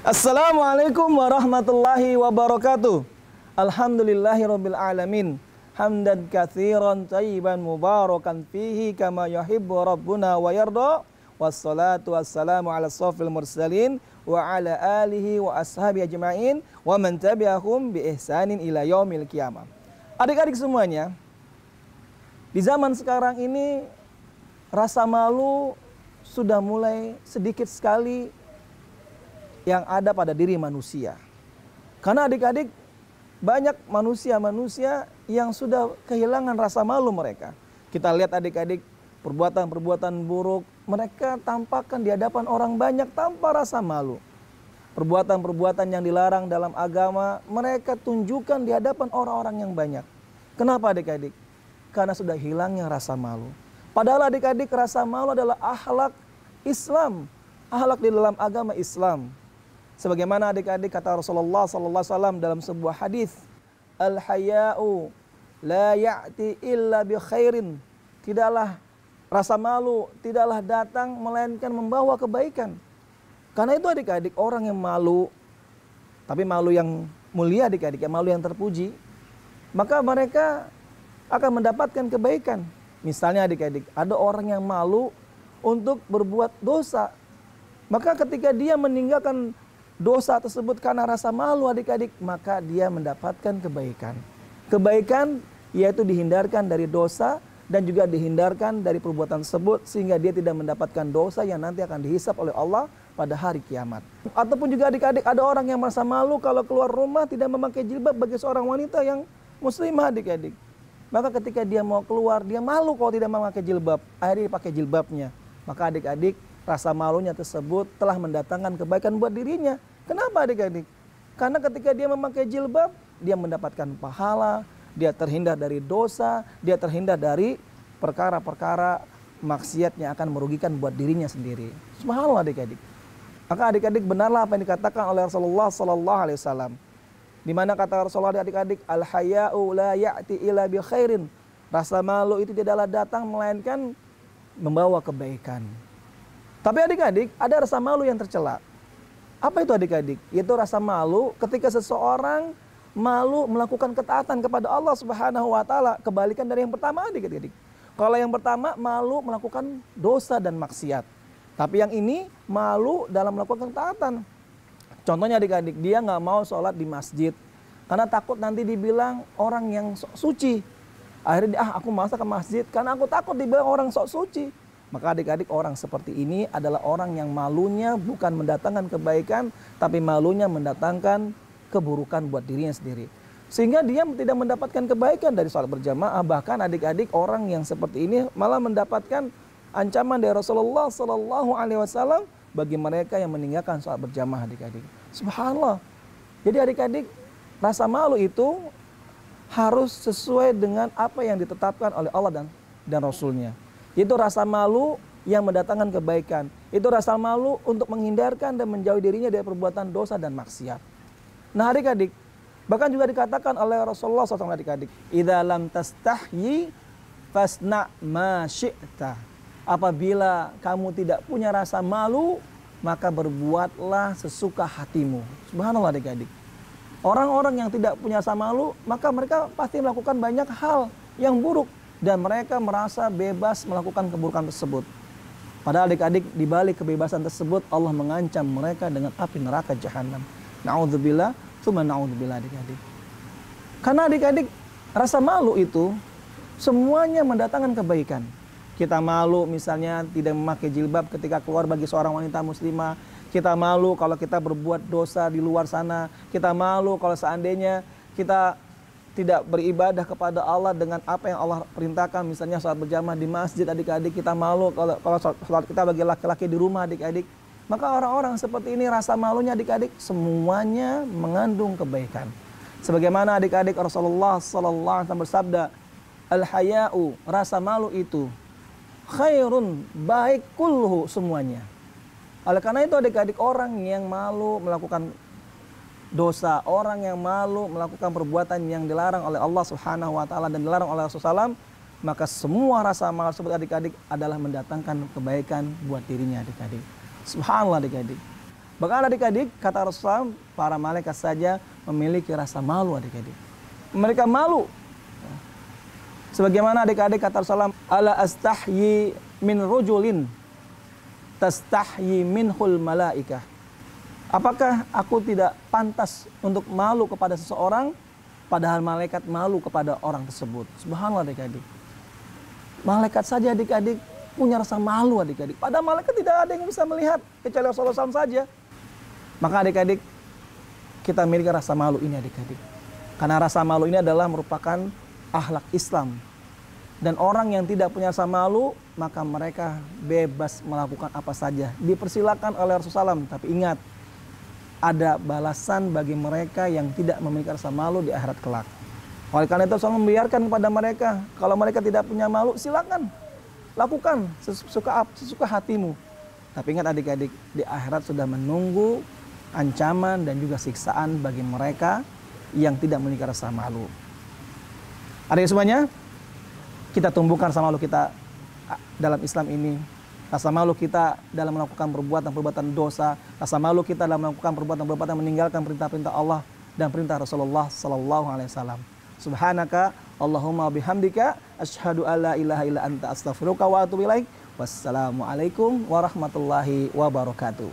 Assalamualaikum warahmatullahi wabarakatuh. Alhamdulillahirabbil alamin. Hamdan katsiran thayyiban mubarakan fihi kama yuhibbu rabbuna wa yarda. Wassalatu wassalamu ala sofil mursalin wa ala alihi wa ashabi ajma'in wa man tabi'ahum bi ihsanin ila yaumil qiyamah. Adik-adik semuanya, di zaman sekarang ini rasa malu sudah mulai sedikit sekali yang ada pada diri manusia. Karena adik-adik, banyak manusia-manusia yang sudah kehilangan rasa malu mereka. Kita lihat adik-adik, perbuatan-perbuatan buruk mereka tampakkan di hadapan orang banyak tanpa rasa malu. Perbuatan-perbuatan yang dilarang dalam agama mereka tunjukkan di hadapan orang-orang yang banyak. Kenapa adik-adik? Karena sudah hilangnya rasa malu. Padahal adik-adik, rasa malu adalah akhlak Islam, akhlak di dalam agama Islam. Sebagaimana adik-adik kata Rasulullah SAW dalam sebuah hadis, al-haya'u la ya'ti illa bi khairin. Tidaklah rasa malu, tidaklah datang melainkan membawa kebaikan. Karena itu adik-adik, orang yang malu, tapi malu yang mulia adik-adik, malu yang terpuji, maka mereka akan mendapatkan kebaikan. Misalnya adik-adik, ada orang yang malu untuk berbuat dosa, maka ketika dia meninggalkan dosa tersebut karena rasa malu adik-adik, maka dia mendapatkan kebaikan. Kebaikan yaitu dihindarkan dari dosa dan juga dihindarkan dari perbuatan tersebut sehingga dia tidak mendapatkan dosa yang nanti akan dihisap oleh Allah pada hari kiamat. Ataupun juga adik-adik, ada orang yang merasa malu kalau keluar rumah tidak memakai jilbab bagi seorang wanita yang muslimah adik-adik. Maka ketika dia mau keluar, dia malu kalau tidak memakai jilbab, akhirnya dipakai jilbabnya. Maka adik-adik, rasa malunya tersebut telah mendatangkan kebaikan buat dirinya. Kenapa adik-adik? Karena ketika dia memakai jilbab, dia mendapatkan pahala, dia terhindar dari dosa, dia terhindar dari perkara-perkara maksiat yang akan merugikan buat dirinya sendiri. Subhanallah adik-adik. Maka adik-adik, benarlah apa yang dikatakan oleh Rasulullah SAW. Di mana kata Rasulullah adik-adik, al-haya'u la ya'ti illa bi khairin. Rasa malu itu tidaklah datang melainkan membawa kebaikan. Tapi adik-adik, ada rasa malu yang tercela. Apa itu adik-adik? Yaitu rasa malu ketika seseorang malu melakukan ketaatan kepada Allah Subhanahu wa taala. Kebalikan dari yang pertama adik-adik. Kalau yang pertama malu melakukan dosa dan maksiat. Tapi yang ini malu dalam melakukan ketaatan. Contohnya adik-adik, dia nggak mau sholat di masjid karena takut nanti dibilang orang yang sok suci. Akhirnya aku malas ke masjid karena aku takut dibilang orang sok suci. Maka adik-adik, orang seperti ini adalah orang yang malunya bukan mendatangkan kebaikan, tapi malunya mendatangkan keburukan buat dirinya sendiri. Sehingga dia tidak mendapatkan kebaikan dari sholat berjamaah. Bahkan adik-adik, orang yang seperti ini malah mendapatkan ancaman dari Rasulullah SAW bagi mereka yang meninggalkan sholat berjamaah adik-adik. Subhanallah. Jadi adik-adik, rasa malu itu harus sesuai dengan apa yang ditetapkan oleh Allah dan Rasulnya. Itu rasa malu yang mendatangkan kebaikan. Itu rasa malu untuk menghindarkan dan menjauhi dirinya dari perbuatan dosa dan maksiat. Nah adik-adik, bahkan juga dikatakan oleh Rasulullah SAW adik-adik, idza lam tastahyi fasna ma syi'ta. Apabila kamu tidak punya rasa malu, maka berbuatlah sesuka hatimu. Subhanallah adik-adik. Orang-orang yang tidak punya rasa malu, maka mereka pasti melakukan banyak hal yang buruk. Dan mereka merasa bebas melakukan keburukan tersebut. Padahal adik-adik, di balik kebebasan tersebut Allah mengancam mereka dengan api neraka jahanam. Na'udzubillah, tsumma na'udzubillah adik-adik. Karena adik-adik, rasa malu itu semuanya mendatangkan kebaikan. Kita malu misalnya tidak memakai jilbab ketika keluar bagi seorang wanita muslimah. Kita malu kalau kita berbuat dosa di luar sana. Kita malu kalau seandainya kita tidak beribadah kepada Allah dengan apa yang Allah perintahkan, misalnya sholat berjamaah di masjid adik-adik. Kita malu kalau sholat kita bagi laki-laki di rumah adik-adik. Maka orang-orang seperti ini rasa malunya adik-adik semuanya mengandung kebaikan. Sebagaimana adik-adik Rasulullah SAW bersabda, al-haya'u, rasa malu itu khairun, baik kulhu semuanya. Oleh karena itu adik-adik, orang yang malu melakukan dosa, orang yang malu melakukan perbuatan yang dilarang oleh Allah Subhanahu wa taala dan dilarang oleh Rasulullah SAW, maka semua rasa malu tersebut adik-adik adalah mendatangkan kebaikan buat dirinya adik-adik. Subhanallah adik-adik. Bahkan adik-adik, kata Rasulullah, para malaikat saja memiliki rasa malu adik-adik. Mereka malu. Sebagaimana adik-adik kata Rasulullah, ala astahyi min rujulin tastahyi minhul malaikah. Apakah aku tidak pantas untuk malu kepada seseorang, padahal malaikat malu kepada orang tersebut? Subhanallah adik-adik. Malaikat saja adik-adik punya rasa malu adik-adik. Padahal malaikat tidak ada yang bisa melihat kecuali Rasulullah SAW saja. Maka adik-adik, kita miliki rasa malu ini adik-adik. Karena rasa malu ini adalah merupakan akhlak Islam. Dan orang yang tidak punya rasa malu, maka mereka bebas melakukan apa saja. Dipersilakan oleh Rasulullah SAW. Tapi ingat, ada balasan bagi mereka yang tidak memiliki rasa malu di akhirat kelak. Oleh karena itu Rasulullah membiarkan kepada mereka, kalau mereka tidak punya malu, silakan lakukan sesuka hatimu. Tapi ingat adik-adik, di akhirat sudah menunggu ancaman dan juga siksaan bagi mereka yang tidak memiliki rasa malu. Adik semuanya, kita tumbuhkan rasa malu kita dalam Islam ini. Rasa malu kita dalam melakukan perbuatan-perbuatan dosa, rasa malu kita dalam melakukan perbuatan-perbuatan meninggalkan perintah-perintah Allah dan perintah Rasulullah sallallahu alaihi wasallam. Subhanaka Allahumma bihamdika asyhadu alla ilaha illa anta astaghfiruka wa atubu ilaik. Wassalamualaikum warahmatullahi wabarakatuh.